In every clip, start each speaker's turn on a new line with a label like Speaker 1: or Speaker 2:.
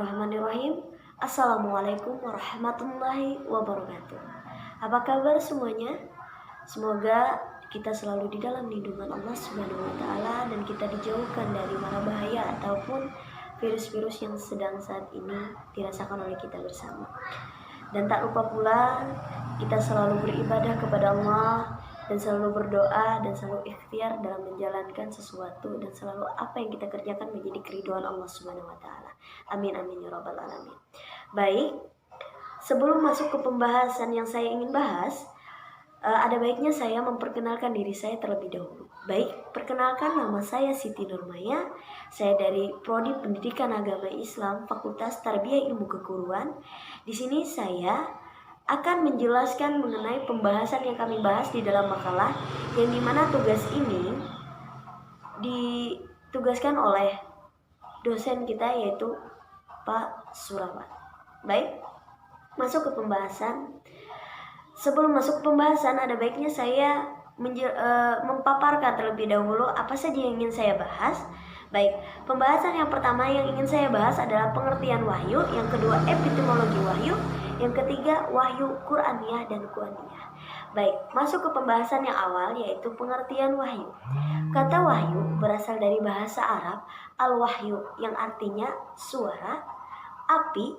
Speaker 1: Bismillahirrahmanirrahim. Assalamualaikum warahmatullahi wabarakatuh. Apa kabar semuanya? Semoga kita selalu di dalam lindungan Allah Subhanahu wa taala dan kita dijauhkan dari mara bahaya ataupun virus-virus yang sedang saat ini dirasakan oleh kita bersama. Dan tak lupa pula kita selalu beribadah kepada Allah dan selalu berdoa dan selalu ikhtiar dalam menjalankan sesuatu dan selalu apa yang kita kerjakan menjadi keridhaan Allah Subhanahu wa taala. Amin amin ya rabbal alamin. Baik, sebelum masuk ke pembahasan yang saya ingin bahas, ada baiknya saya memperkenalkan diri saya terlebih dahulu. Baik, perkenalkan, nama saya Siti Nurmaya. Saya dari Prodi Pendidikan Agama Islam, Fakultas Tarbiyah Ilmu Keguruan. Di sini saya akan menjelaskan mengenai pembahasan yang kami bahas di dalam makalah, yang dimana tugas ini ditugaskan oleh dosen kita yaitu Pak Surawan. Baik, masuk ke pembahasan. Sebelum masuk ke pembahasan, ada baiknya saya memaparkan terlebih dahulu apa saja yang ingin saya bahas. Baik, pembahasan yang pertama yang ingin saya bahas adalah pengertian wahyu, yang kedua epistemologi wahyu, yang ketiga wahyu Qur'aniyah dan Quaniyah. Baik, masuk ke pembahasan yang awal yaitu pengertian wahyu. Kata wahyu berasal dari bahasa Arab al-wahyu yang artinya suara, api,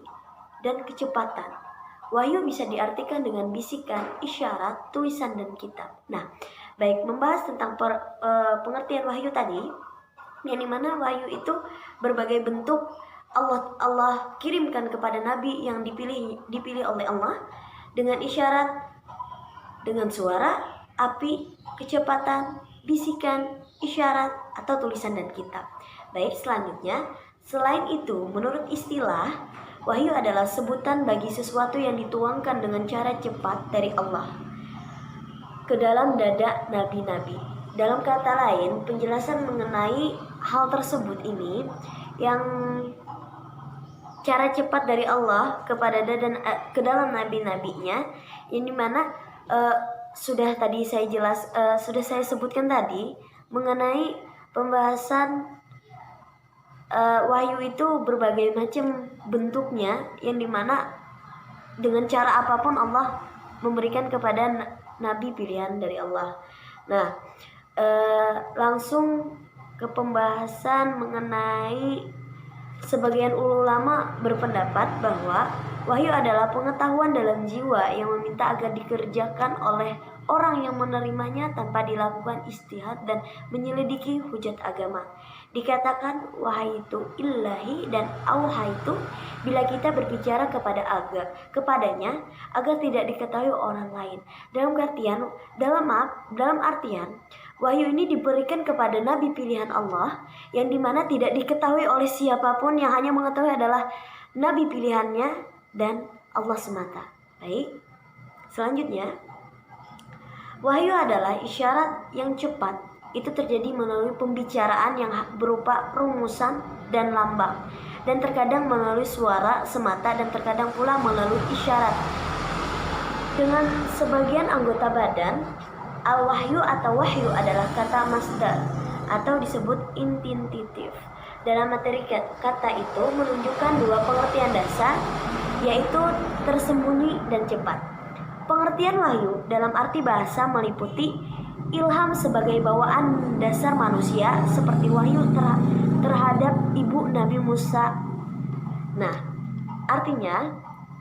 Speaker 1: dan kecepatan. Wahyu bisa diartikan dengan bisikan, isyarat, tulisan, dan kitab. Nah, baik, membahas tentang pengertian wahyu tadi, yang dimana wahyu itu berbagai bentuk Allah kirimkan kepada Nabi yang dipilih oleh Allah dengan isyarat, dengan suara, api, kecepatan, bisikan, isyarat, atau tulisan dan kitab. Baik, selanjutnya, selain itu, menurut istilah, wahyu adalah sebutan bagi sesuatu yang dituangkan dengan cara cepat dari Allah ke dalam dada nabi-nabi. Dalam kata lain, penjelasan mengenai hal tersebut ini yang cara cepat dari Allah kepada ke dalam nabi-nabinya, yang dimana sudah saya sebutkan tadi mengenai pembahasan wahyu itu berbagai macam bentuknya, yang dimana dengan cara apapun Allah memberikan kepada nabi pilihan dari Allah. Nah, langsung ke pembahasan mengenai sebagian ulama berpendapat bahwa wahyu adalah pengetahuan dalam jiwa yang meminta agar dikerjakan oleh orang yang menerimanya tanpa dilakukan istihad dan menyelidiki hujat agama. Dikatakan wahai itu ilahi dan auha itu bila kita berbicara kepadanya agar tidak diketahui orang lain. Dalam artian wahyu ini diberikan kepada nabi pilihan Allah, yang dimana tidak diketahui oleh siapapun, yang hanya mengetahui adalah nabi pilihannya dan Allah semata. Baik, selanjutnya, wahyu adalah isyarat yang cepat. Itu terjadi melalui pembicaraan yang berupa rumusan dan lambang, dan terkadang melalui suara semata dan terkadang pula melalui isyarat. Dengan sebagian anggota badan, al-wahyu atau wahyu adalah kata masdar atau disebut intentitif. Dalam materi kata itu menunjukkan dua pengertian dasar, yaitu tersembunyi dan cepat. Pengertian wahyu dalam arti bahasa meliputi ilham sebagai bawaan dasar manusia, seperti wahyu terhadap ibu Nabi Musa. Nah, artinya,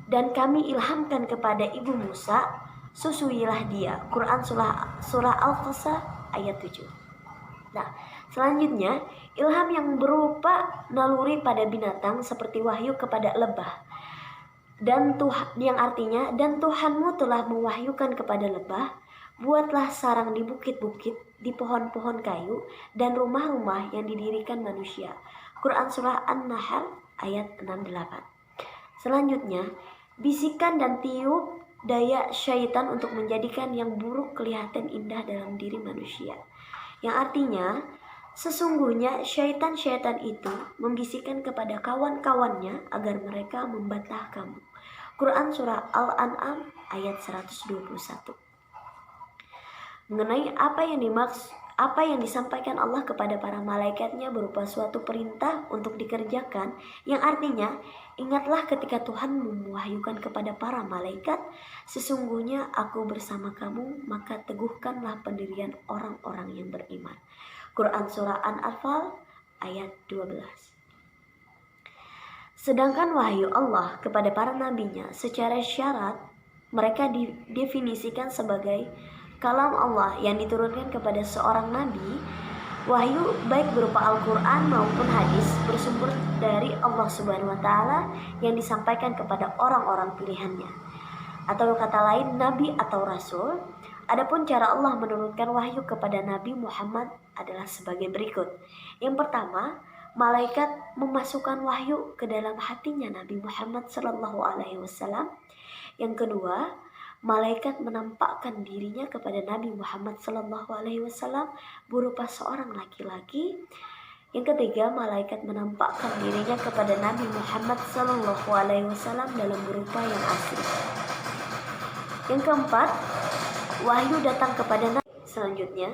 Speaker 1: dan kami ilhamkan kepada ibu Musa, susuilah dia. Quran surah Al-Qasas ayat 7. Nah, selanjutnya, ilham yang berupa naluri pada binatang seperti wahyu kepada lebah. Dan yang artinya, dan Tuhanmu telah mewahyukan kepada lebah, buatlah sarang di bukit-bukit, di pohon-pohon kayu, dan rumah-rumah yang didirikan manusia. Quran surah An-Nahl ayat 68. Selanjutnya, bisikan dan tiup daya syaitan untuk menjadikan yang buruk kelihatan indah dalam diri manusia. Yang artinya, sesungguhnya syaitan-syaitan itu membisikkan kepada kawan-kawannya agar mereka membantah kamu. Quran surah Al-An'am ayat 121. Mengenai apa apa yang disampaikan Allah kepada para malaikatnya berupa suatu perintah untuk dikerjakan, yang artinya, ingatlah ketika Tuhan mewahyukan kepada para malaikat, sesungguhnya aku bersama kamu, maka teguhkanlah pendirian orang-orang yang beriman. Quran Surah An-Anfal ayat 12. Sedangkan wahyu Allah kepada para nabinya secara syarat, mereka didefinisikan sebagai kalam Allah yang diturunkan kepada seorang nabi. Wahyu baik berupa Al-Quran maupun hadis bersumber dari Allah Subhanahu wa Ta'ala yang disampaikan kepada orang-orang pilihannya, atau kata lain nabi atau rasul. Adapun cara Allah menurunkan wahyu kepada Nabi Muhammad adalah sebagai berikut. Yang pertama, malaikat memasukkan wahyu ke dalam hatinya Nabi Muhammad SAW. Yang kedua, malaikat menampakkan dirinya kepada Nabi Muhammad SAW berupa seorang laki-laki. Yang ketiga, malaikat menampakkan dirinya kepada Nabi Muhammad SAW dalam berupa yang asli. Yang keempat, wahyu datang kepada Nabi. Selanjutnya,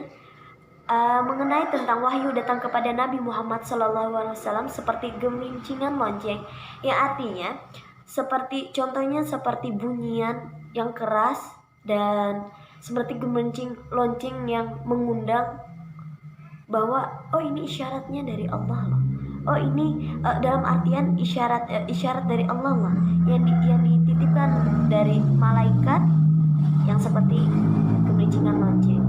Speaker 1: mengenai tentang wahyu datang kepada Nabi Muhammad SAW seperti gemincingan lonceng, yang artinya contohnya seperti bunyian yang keras dan seperti gemincing lonceng yang mengundang bahwa ini isyaratnya dari Allah loh. Ini dalam artian isyarat dari Allah lah yang dititipkan dari malaikat yang seperti gemincingan lonceng.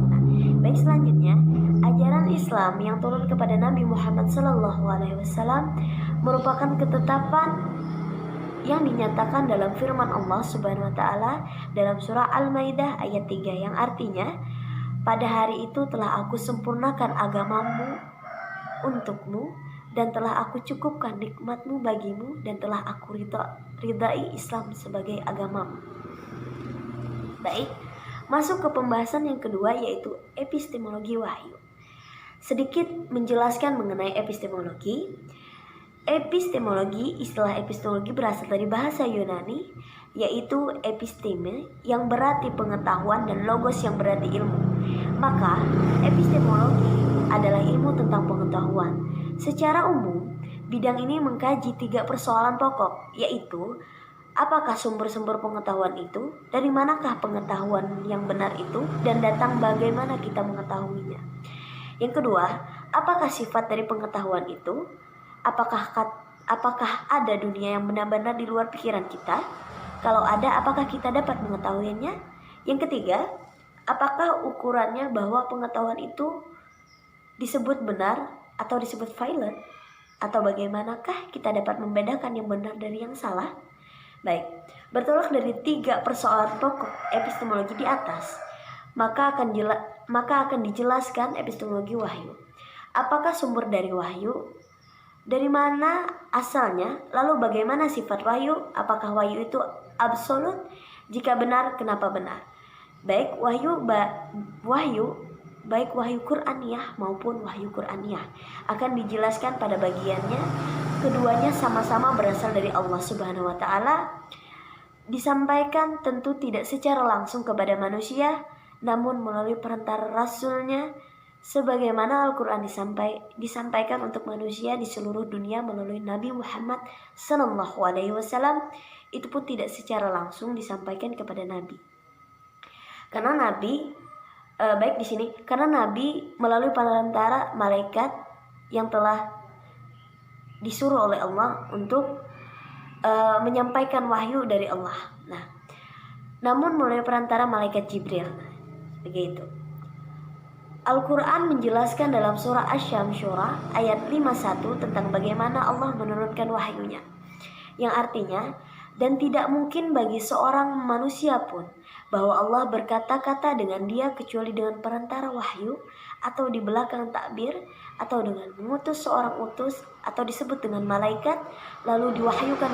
Speaker 1: Baik, selanjutnya, ajaran Islam yang turun kepada Nabi Muhammad SAW merupakan ketetapan yang dinyatakan dalam firman Allah Subhanahu wa Ta'ala dalam surah Al-Maidah ayat 3, yang artinya, pada hari itu telah aku sempurnakan agamamu untukmu, dan telah aku cukupkan nikmatmu bagimu, dan telah aku ridai Islam sebagai agamamu. Baik, masuk ke pembahasan yang kedua, yaitu epistemologi wahyu. Sedikit menjelaskan mengenai epistemologi. Istilah epistemologi berasal dari bahasa Yunani, yaitu episteme yang berarti pengetahuan dan logos yang berarti ilmu. Maka, epistemologi adalah ilmu tentang pengetahuan. Secara umum, bidang ini mengkaji 3 persoalan pokok, yaitu apakah sumber-sumber pengetahuan itu, dari manakah pengetahuan yang benar itu, dan datang bagaimana kita mengetahuinya. Yang kedua, apakah sifat dari pengetahuan itu? Apakah ada dunia yang benar-benar di luar pikiran kita? Kalau ada, apakah kita dapat mengetahuinya? Yang ketiga, apakah ukurannya bahwa pengetahuan itu disebut benar atau disebut valid? Atau bagaimanakah kita dapat membedakan yang benar dari yang salah? Baik, bertolak dari 3 persoalan pokok epistemologi di atas, maka akan dijelaskan epistemologi wahyu. Apakah sumber dari wahyu? Dari mana asalnya? Lalu bagaimana sifat wahyu? Apakah wahyu itu absolut? Jika benar, kenapa benar? Baik wahyu Qur'aniyah maupun wahyu Qur'aniyah akan dijelaskan pada bagiannya. Keduanya sama-sama berasal dari Allah Subhanahu wa Ta'ala, disampaikan tentu tidak secara langsung kepada manusia, namun melalui perantara rasulnya, sebagaimana Al-Quran disampaikan untuk manusia di seluruh dunia melalui Nabi Muhammad SAW. Itu pun tidak secara langsung disampaikan kepada Nabi, karena Nabi melalui perantara malaikat yang telah disuruh oleh Allah untuk menyampaikan wahyu dari Allah. Namun melalui perantara malaikat Jibril, begitu. Al-Quran menjelaskan dalam surah Asy-Syura ayat 51 tentang bagaimana Allah menurunkan wahyunya, yang artinya, dan tidak mungkin bagi seorang manusia pun bahwa Allah berkata-kata dengan dia kecuali dengan perantara wahyu, atau di belakang takbir, atau dengan mengutus seorang utus, atau disebut dengan malaikat, lalu diwahyukan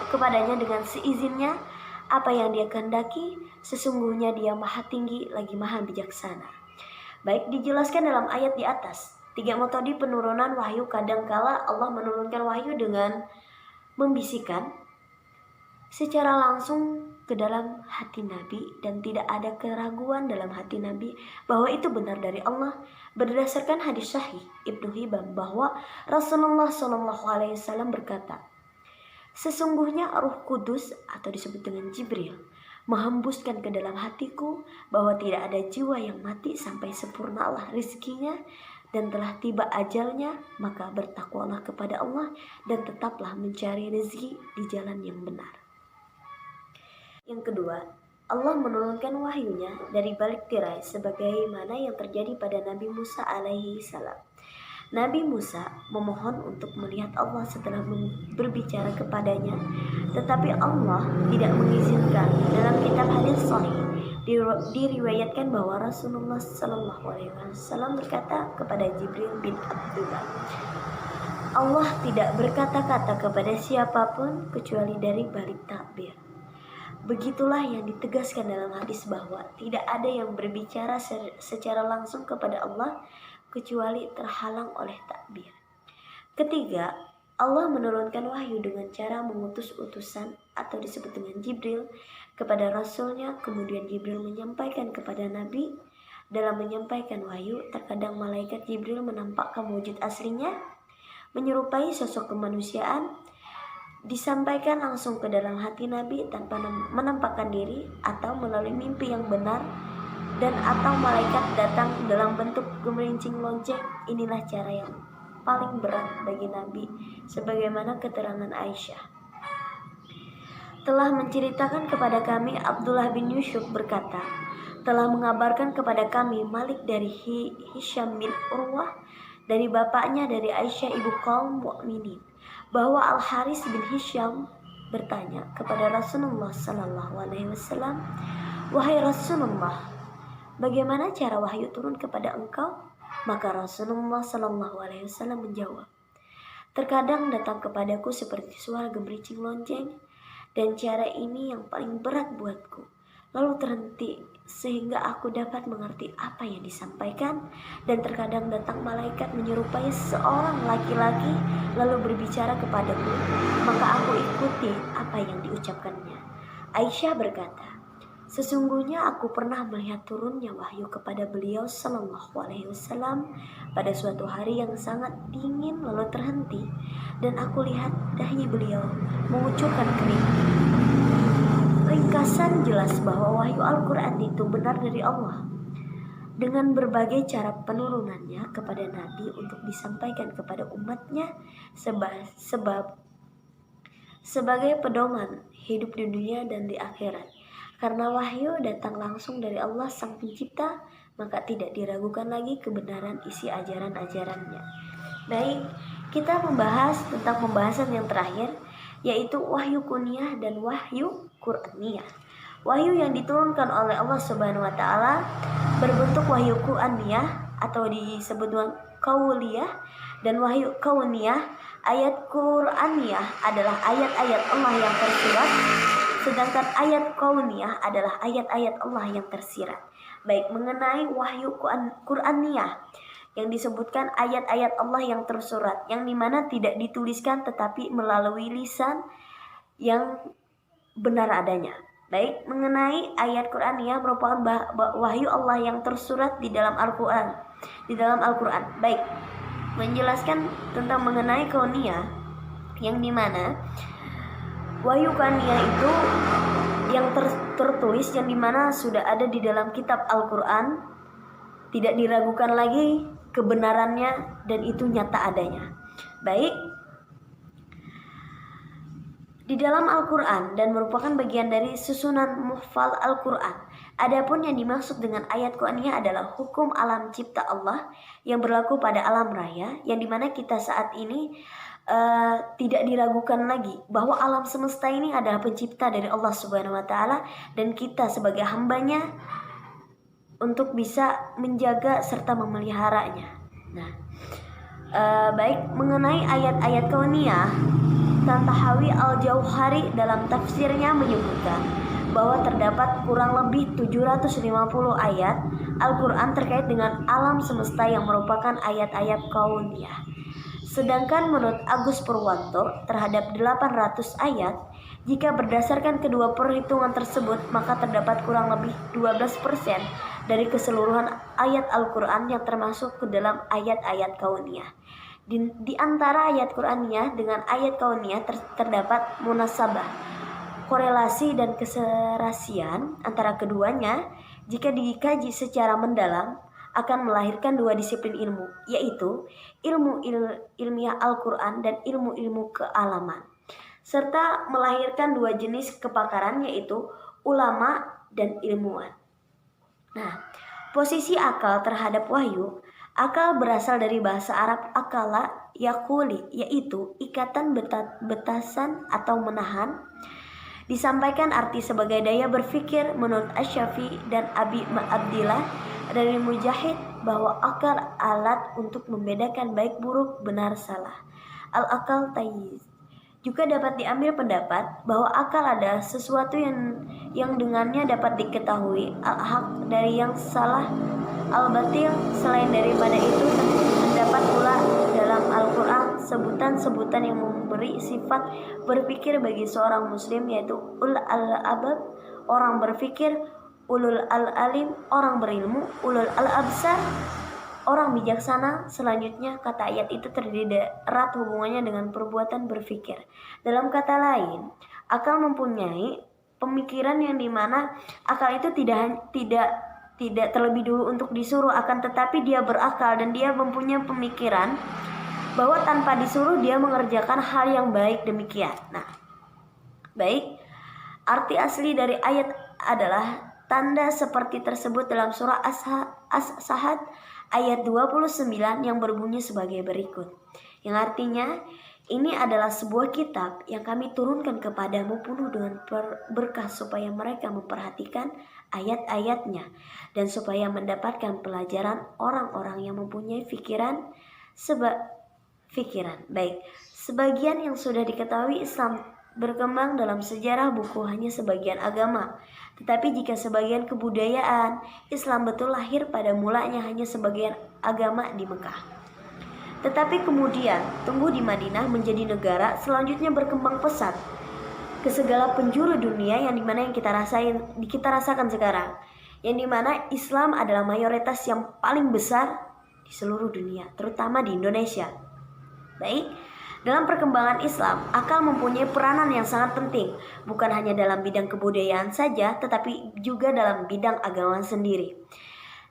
Speaker 1: kepadanya dengan seizinnya apa yang dia kehendaki. Sesungguhnya dia maha tinggi lagi maha bijaksana. Baik, dijelaskan dalam ayat di atas 3 metode penurunan wahyu. Kadangkala Allah menurunkan wahyu dengan membisikkan, secara langsung ke dalam hati Nabi dan tidak ada keraguan dalam hati Nabi bahwa itu benar dari Allah berdasarkan hadis sahih Ibnu Hibban bahwa Rasulullah SAW berkata, sesungguhnya Ruh Kudus atau disebut dengan Jibril menghembuskan ke dalam hatiku bahwa tidak ada jiwa yang mati sampai sempurnalah rezekinya dan telah tiba ajalnya, maka bertakwalah kepada Allah dan tetaplah mencari rezeki di jalan yang benar. Yang kedua, Allah menurunkan wahyunya dari balik tirai sebagaimana yang terjadi pada Nabi Musa alaihi salam. Nabi Musa memohon untuk melihat Allah setelah berbicara kepadanya, tetapi Allah tidak mengizinkan. Dalam kitab hadis sahih diriwayatkan bahwa Rasulullah SAW berkata kepada Jibril bin Abdullah, Allah tidak berkata-kata kepada siapapun kecuali dari balik takbir. Begitulah yang ditegaskan dalam hadis bahwa tidak ada yang berbicara secara langsung kepada Allah kecuali terhalang oleh takbir. Ketiga, Allah menurunkan wahyu dengan cara mengutus utusan atau disebut dengan Jibril kepada Rasulnya, kemudian Jibril menyampaikan kepada Nabi. Dalam menyampaikan wahyu, terkadang malaikat Jibril menampakkan wujud aslinya, menyerupai sosok kemanusiaan, disampaikan langsung ke dalam hati Nabi tanpa menampakkan diri atau melalui mimpi yang benar, dan atau malaikat datang dalam bentuk gemerincing lonceng. Inilah cara yang paling berat bagi Nabi, sebagaimana keterangan Aisyah telah menceritakan kepada kami. Abdullah bin Yusuf berkata, telah mengabarkan kepada kami Malik dari Hisham bin Urwah dari bapaknya dari Aisyah ibu kaum mukminin bahwa Al Haris bin Hisham bertanya kepada Rasulullah SAW, wahai Rasulullah, bagaimana cara wahyu turun kepada engkau? Maka Rasulullah SAW menjawab, terkadang datang kepadaku seperti suara gemerincing lonceng, dan cara ini yang paling berat buatku. Lalu terhenti sehingga aku dapat mengerti apa yang disampaikan, dan terkadang datang malaikat menyerupai seorang laki-laki lalu berbicara kepadaku, maka aku ikuti apa yang diucapkannya. Aisyah berkata, sesungguhnya aku pernah melihat turunnya wahyu kepada beliau SAW pada suatu hari yang sangat dingin lalu terhenti, dan aku lihat dahi beliau mengucurkan keringat. Ringkasan jelas bahwa wahyu Al-Quran itu benar dari Allah dengan berbagai cara penurunannya kepada Nabi untuk disampaikan kepada umatnya sebagai pedoman hidup di dunia dan di akhirat. Karena wahyu datang langsung dari Allah Sang Pencipta, maka tidak diragukan lagi kebenaran isi ajaran-ajarannya. Baik, kita membahas tentang pembahasan yang terakhir, yaitu wahyu kuniyah dan wahyu Qur'aniyah. Wahyu yang diturunkan oleh Allah Subhanahu wa taala berbentuk wahyu Qur'aniyah atau disebut qauliyah, dan wahyu kauniyah. Ayat Qur'aniyah adalah ayat-ayat Allah yang tersurat, sedangkan ayat kauniyah adalah ayat-ayat Allah yang tersirat. Baik, mengenai wahyu Qur'aniyah yang disebutkan ayat-ayat Allah yang tersurat, yang dimana tidak dituliskan tetapi melalui lisan yang benar adanya. Baik, mengenai ayat Qur'aniyah merupakan wahyu Allah yang tersurat di dalam Al-Quran. Baik, menjelaskan tentang mengenai kauniyah, yang dimana wahyu kauniyah itu yang tertulis, yang dimana sudah ada di dalam kitab Al-Quran, tidak diragukan lagi kebenarannya, dan itu nyata adanya. Baik, di dalam Al-Quran dan merupakan bagian dari susunan muhfal Al-Quran. Adapun yang dimaksud dengan ayat Qur'aniyah adalah hukum alam cipta Allah yang berlaku pada alam raya, yang dimana kita saat ini tidak diragukan lagi bahwa alam semesta ini adalah pencipta dari Allah Subhanahu wa taala, dan kita sebagai hambanya untuk bisa menjaga serta memeliharanya. Nah, baik, mengenai ayat-ayat kauniyah, Tantahawi Al-Jauhari dalam tafsirnya menyebutkan bahwa terdapat kurang lebih 750 ayat Al-Quran terkait dengan alam semesta yang merupakan ayat-ayat kauniyah. Sedangkan menurut Agus Purwanto terhadap 800 ayat, jika berdasarkan kedua perhitungan tersebut, maka terdapat kurang lebih 12% dari keseluruhan ayat Al-Quran yang termasuk ke dalam ayat-ayat kauniyah. Di antara ayat Quraniyah dengan ayat kauniyah terdapat munasabah, korelasi dan keserasian antara keduanya jika dikaji secara mendalam akan melahirkan dua disiplin ilmu, yaitu ilmu ilmiah Al-Quran dan ilmu-ilmu kealaman, serta melahirkan dua jenis kepakaran, yaitu ulama dan ilmuwan. Nah, posisi akal terhadap wahyu. Akal berasal dari bahasa Arab akala yakuli, yaitu ikatan betasan atau menahan. Disampaikan arti sebagai daya berpikir menurut Asy-Syafi'i dan Abi Abdillah dari Mujahid bahwa akal alat untuk membedakan baik buruk, benar salah. Al-akal tayyiz. Juga dapat diambil pendapat bahwa akal adalah sesuatu yang dengannya dapat diketahui al-haq dari yang salah, al-batil. Selain daripada itu, terdapat pula dalam Al-Quran sebutan-sebutan yang memberi sifat berpikir bagi seorang muslim, yaitu ulul al-albab, orang berpikir, ulul al-alim, orang berilmu, ulul al-absar, orang bijaksana. Selanjutnya, kata ayat itu terdiri erat hubungannya dengan perbuatan berpikir. Dalam kata lain, akal mempunyai pemikiran yang dimana akal itu tidak terlebih dulu untuk disuruh, akan tetapi dia berakal dan dia mempunyai pemikiran bahwa tanpa disuruh dia mengerjakan hal yang baik demikian. Nah, baik, arti asli dari ayat adalah tanda seperti tersebut dalam surah As-Sahad ayat 29 yang berbunyi sebagai berikut, yang artinya, ini adalah sebuah kitab yang kami turunkan kepadamu penuh dengan berkah supaya mereka memperhatikan ayat-ayatnya dan supaya mendapatkan pelajaran orang-orang yang mempunyai pikiran. Baik, sebagian yang sudah diketahui Islam berkembang dalam sejarah buku hanya sebagian agama. Tetapi jika sebagian kebudayaan Islam betul lahir pada mulanya hanya sebagian agama di Mekah, tetapi kemudian tumbuh di Madinah menjadi negara, selanjutnya berkembang pesat ke segala penjuru dunia, yang dimana kita rasakan sekarang, yang dimana Islam adalah mayoritas yang paling besar di seluruh dunia, terutama di Indonesia. Baik, dalam perkembangan Islam, akal mempunyai peranan yang sangat penting, bukan hanya dalam bidang kebudayaan saja, tetapi juga dalam bidang agama sendiri.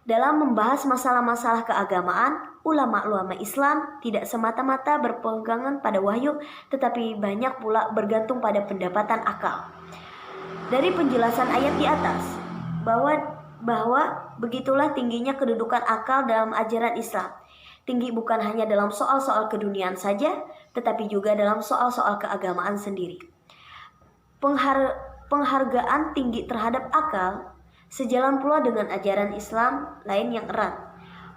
Speaker 1: Dalam membahas masalah-masalah keagamaan, ulama-ulama Islam tidak semata-mata berpegangan pada wahyu, tetapi banyak pula bergantung pada pendapatan akal. Dari penjelasan ayat di atas, bahwa begitulah tingginya kedudukan akal dalam ajaran Islam. Tinggi bukan hanya dalam soal-soal keduniaan saja, tetapi juga dalam soal-soal keagamaan sendiri. Penghargaan tinggi terhadap akal sejalan pula dengan ajaran Islam lain yang erat.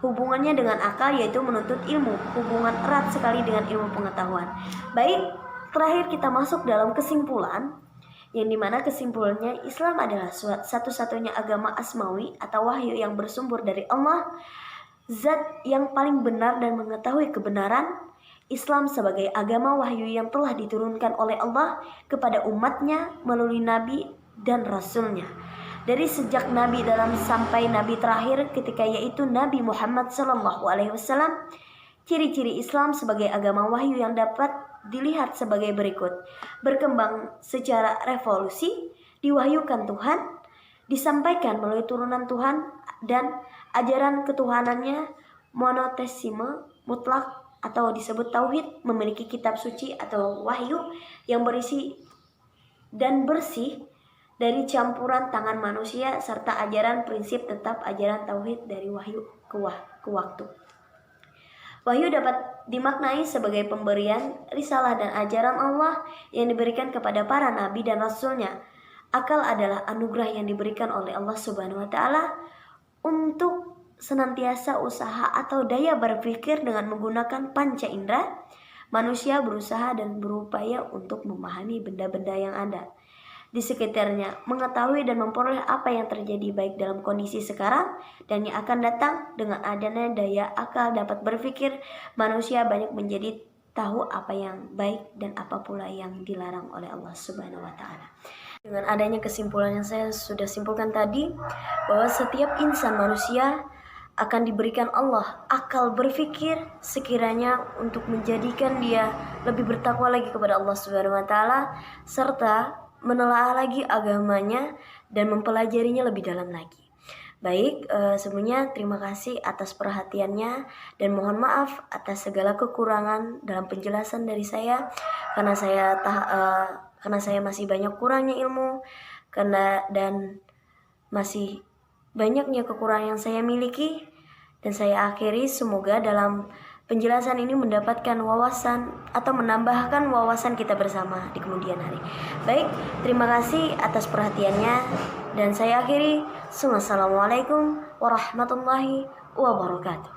Speaker 1: Hubungannya dengan akal yaitu menuntut ilmu, hubungan erat sekali dengan ilmu pengetahuan. Baik, terakhir kita masuk dalam kesimpulan, yang dimana kesimpulannya Islam adalah satu-satunya agama asmawi atau wahyu yang bersumber dari Allah, zat yang paling benar dan mengetahui kebenaran. Islam sebagai agama wahyu yang telah diturunkan oleh Allah kepada umatnya melalui nabi dan rasulnya. Dari sejak Nabi dalam sampai Nabi terakhir ketika yaitu Nabi Muhammad SAW. Ciri-ciri Islam sebagai agama wahyu yang dapat dilihat sebagai berikut: berkembang secara revolusi, diwahyukan Tuhan, disampaikan melalui turunan Tuhan, dan ajaran ketuhanannya monoteisme mutlak atau disebut tauhid, memiliki kitab suci atau wahyu yang berisi dan bersih dari campuran tangan manusia, serta ajaran prinsip tetap ajaran tauhid dari wahyu ke waktu. Wahyu dapat dimaknai sebagai pemberian risalah dan ajaran Allah yang diberikan kepada para nabi dan rasulnya. Akal adalah anugerah yang diberikan oleh Allah Subhanahu wa taala untuk senantiasa usaha atau daya berpikir dengan menggunakan panca indera. Manusia berusaha dan berupaya untuk memahami benda-benda yang ada di sekitarnya, mengetahui dan memperoleh apa yang terjadi baik dalam kondisi sekarang dan yang akan datang. Dengan adanya daya akal dapat berpikir, manusia banyak menjadi tahu apa yang baik dan apa pula yang dilarang oleh Allah Subhanahu wa taala. Dengan adanya kesimpulan yang saya sudah simpulkan tadi, bahwa setiap insan manusia akan diberikan Allah akal berpikir sekiranya untuk menjadikan dia lebih bertakwa lagi kepada Allah Subhanahu wa taala, serta menelaah lagi agamanya dan mempelajarinya lebih dalam lagi. Baik, sebelumnya terima kasih atas perhatiannya dan mohon maaf atas segala kekurangan dalam penjelasan dari saya, karena saya masih banyak kurangnya ilmu, dan masih banyaknya kekurangan yang saya miliki. Dan saya akhiri, semoga dalam penjelasan ini mendapatkan wawasan atau menambahkan wawasan kita bersama di kemudian hari. Baik, terima kasih atas perhatiannya dan saya akhiri. Assalamualaikum warahmatullahi wabarakatuh.